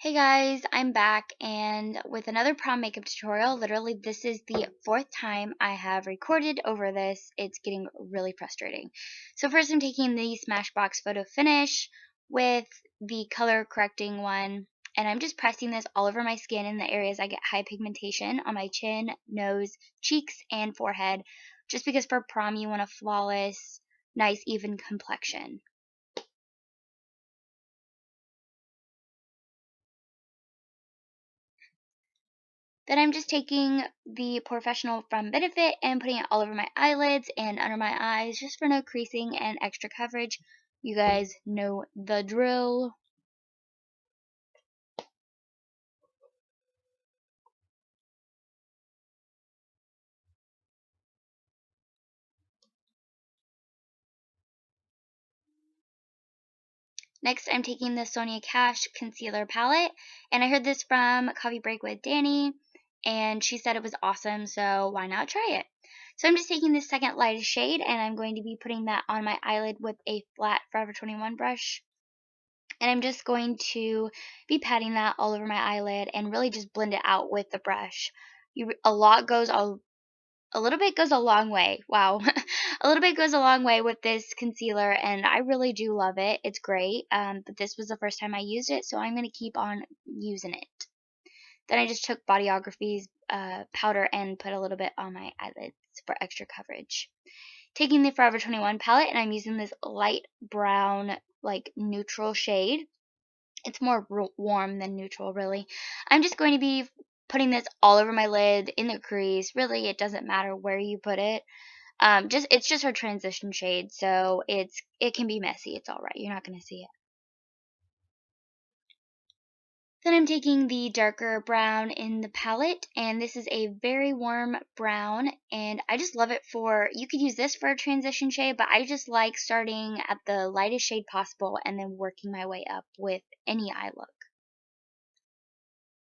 Hey guys, I'm back and with another prom makeup tutorial. Literally, this is the fourth time I have recorded over this. It's getting really frustrating. So first I'm taking the Smashbox Photo Finish with the color correcting one, and I'm just pressing this all over my skin in the areas I get high pigmentation on my chin, nose, cheeks, and forehead, just because for prom you want a flawless, nice, even complexion. Then I'm just taking the Pore-fessional from Benefit and putting it all over my eyelids and under my eyes just for no creasing and extra coverage. You guys know the drill. Next, I'm taking the Sonia concealer palette, and I heard this from Coffee Break with Danny, and she said it was awesome, so why not try it? So I'm just taking the second lightest shade, and I'm going to be putting that on my eyelid with a flat Forever 21 brush. And I'm just going to be patting that all over my eyelid and really just blend it out with the brush. A little bit goes a long way. Wow. A little bit goes a long way with this concealer, and I really do love it. It's great. But this was the first time I used it, so I'm going to keep on using it. Then I just took Bodyography's powder and put a little bit on my eyelids for extra coverage. Taking the Forever 21 palette, and I'm using this light brown, like neutral shade. It's more warm than neutral, really. I'm just going to be putting this all over my lid, in the crease. Really, it doesn't matter where you put it. It's just her transition shade, so it can be messy. It's all right. You're not going to see it. Then I'm taking the darker brown in the palette, and this is a very warm brown, and I just love it for, you could use this for a transition shade, but I just like starting at the lightest shade possible and then working my way up with any eye look.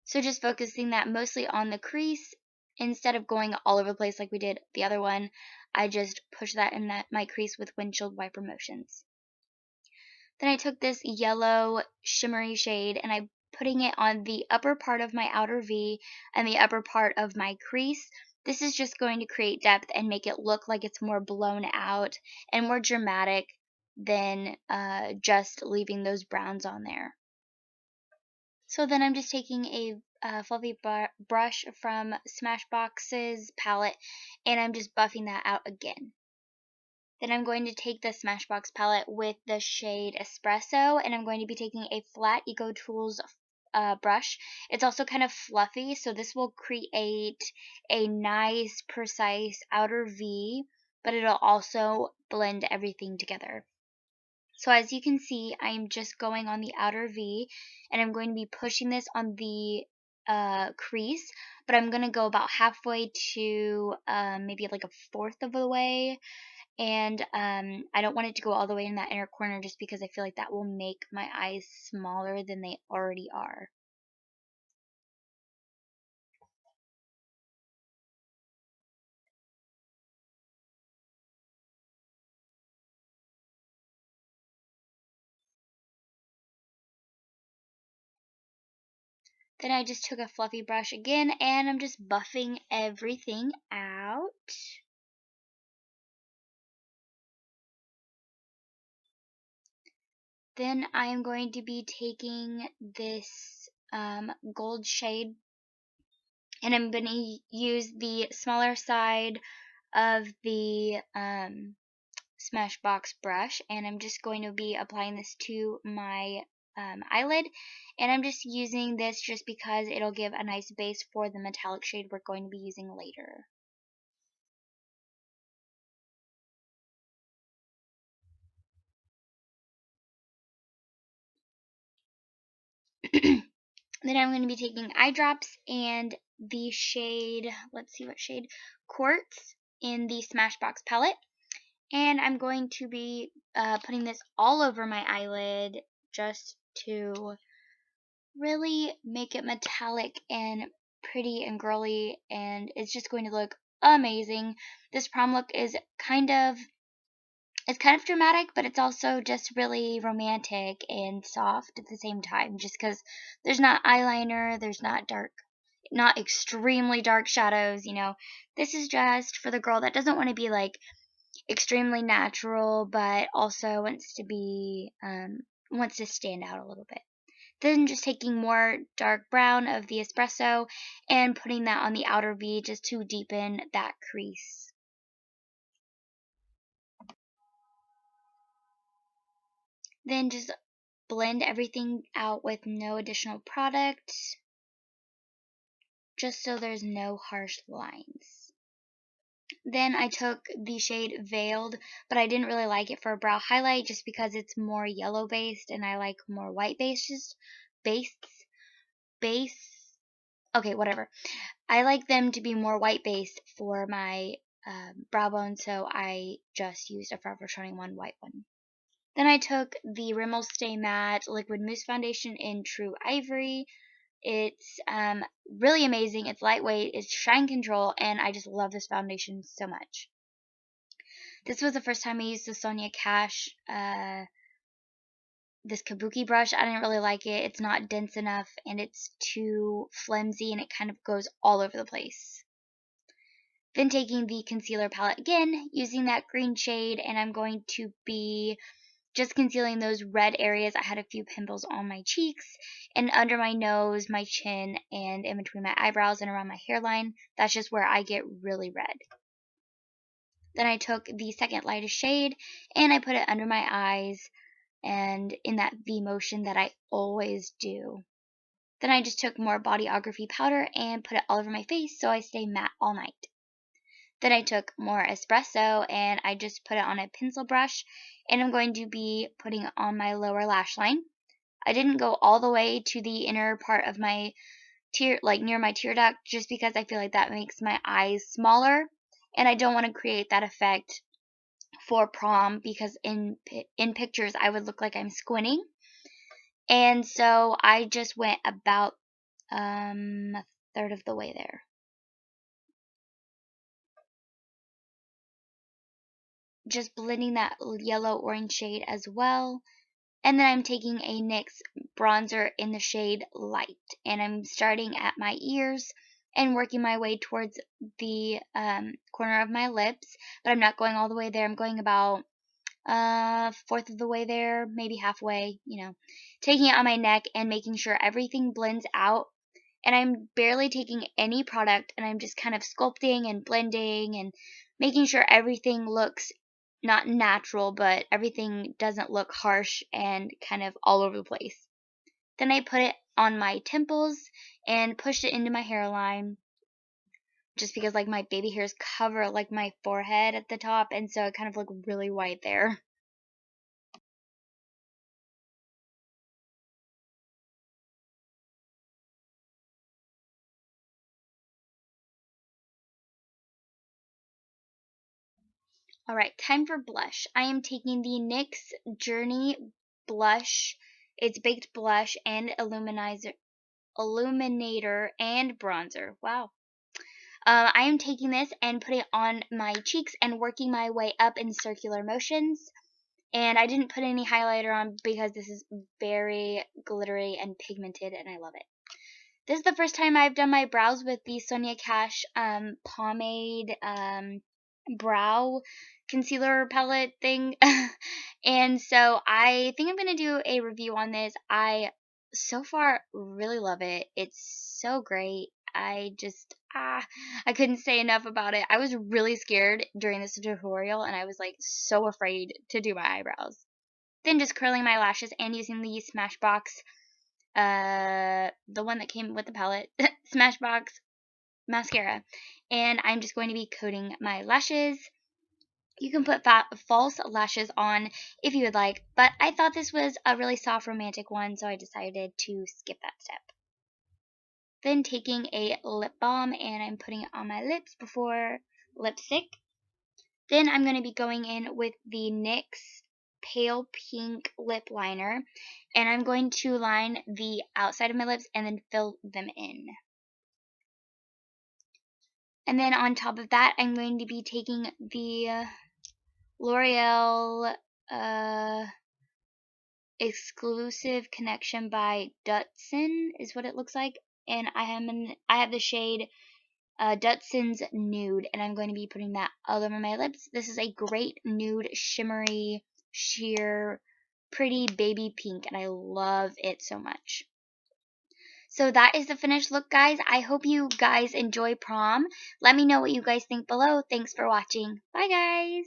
So just focusing that mostly on the crease instead of going all over the place like we did the other one. I just push that in my crease with windshield wiper motions. Then I took this yellow shimmery shade and I'm putting it on the upper part of my outer V and the upper part of my crease. This is just going to create depth and make it look like it's more blown out and more dramatic than just leaving those browns on there. So then I'm just taking a fluffy brush from Smashbox's palette, and I'm just buffing that out again. Then I'm going to take the Smashbox palette with the shade Espresso, and I'm going to be taking a flat Eco Tools brush. It's also kind of fluffy, so this will create a nice, precise outer V, but it'll also blend everything together. So as you can see, I'm just going on the outer V, and I'm going to be pushing this on the crease, but I'm going to go about halfway to maybe like a fourth of the way, and I don't want it to go all the way in that inner corner just because I feel like that will make my eyes smaller than they already are. Then I just took a fluffy brush again, and I'm just buffing everything out. Then I am going to be taking this gold shade, and I'm going to use the smaller side of the Smashbox brush, and I'm just going to be applying this to my eyelid, and I'm just using this just because it'll give a nice base for the metallic shade we're going to be using later. Then I'm going to be taking eye drops and the shade, let's see what shade, Quartz in the Smashbox palette. And I'm going to be putting this all over my eyelid just to really make it metallic and pretty and girly, and it's just going to look amazing. This prom look is kind of It's kind of dramatic, but it's also just really romantic and soft at the same time, just because there's not eyeliner, there's not extremely dark shadows, you know. This is just for the girl that doesn't want to be like extremely natural, but also wants to stand out a little bit. Then just taking more dark brown of the espresso and putting that on the outer V just to deepen that crease. Then just blend everything out with no additional product, just so there's no harsh lines. Then I took the shade Veiled, but I didn't really like it for a brow highlight just because it's more yellow based and I like more white based base. Okay, whatever. I like them to be more white based for my brow bone, so I just used a Forever 21 white one. Then I took the Rimmel Stay Matte Liquid Mousse Foundation in True Ivory. It's really amazing. It's lightweight, it's shine control, and I just love this foundation so much. This was the first time I used the Sonia Cash, this kabuki brush. I didn't really like it. It's not dense enough, and it's too flimsy, and it kind of goes all over the place. Then taking the concealer palette again, using that green shade, and I'm going to be just concealing those red areas. I had a few pimples on my cheeks and under my nose, my chin, and in between my eyebrows and around my hairline. That's just where I get really red. Then I took the second lightest shade and I put it under my eyes and in that V motion that I always do. Then I just took more Bodyography powder and put it all over my face so I stay matte all night. Then I took more espresso and I just put it on a pencil brush and I'm going to be putting it on my lower lash line. I didn't go all the way to the inner part of my tear, like near my tear duct, just because I feel like that makes my eyes smaller and I don't want to create that effect for prom because in pictures I would look like I'm squinting. And so I just went about a third of the way there. Just blending that yellow orange shade as well. And then I'm taking a NYX bronzer in the shade Light. And I'm starting at my ears and working my way towards the corner of my lips. But I'm not going all the way there. I'm going about fourth of the way there, maybe halfway, you know. Taking it on my neck and making sure everything blends out. And I'm barely taking any product and I'm just kind of sculpting and blending and making sure everything looks not natural, but everything doesn't look harsh and kind of all over the place. Then I put it on my temples and pushed it into my hairline just because like my baby hairs cover like my forehead at the top and so it kind of looked really white there. Alright, time for blush. I am taking the NYX Journey blush. It's baked blush and illuminator and bronzer. Wow. I am taking this and putting it on my cheeks and working my way up in circular motions. And I didn't put any highlighter on because this is very glittery and pigmented and I love it. This is the first time I've done my brows with the Sonia Cash pomade brow concealer palette thing. And so I think I'm going to do a review on this. I so far really love it. It's so great. I couldn't say enough about it. I was really scared during this tutorial and I was like so afraid to do my eyebrows. Then just curling my lashes and using the Smashbox, the one that came with the palette, Smashbox mascara. And I'm just going to be coating my lashes. You can put false lashes on if you would like, but I thought this was a really soft romantic one, so I decided to skip that step. Then taking a lip balm and I'm putting it on my lips before lipstick. Then I'm going to be going in with the NYX Pale Pink Lip Liner and I'm going to line the outside of my lips and then fill them in. And then on top of that, I'm going to be taking the L'Oreal Exclusive Connection by Doutzen is what it looks like. And I have the shade Doutzen's Nude, and I'm going to be putting that all over my lips. This is a great nude, shimmery, sheer, pretty baby pink, and I love it so much. So that is the finished look, guys. I hope you guys enjoy prom. Let me know what you guys think below. Thanks for watching. Bye, guys.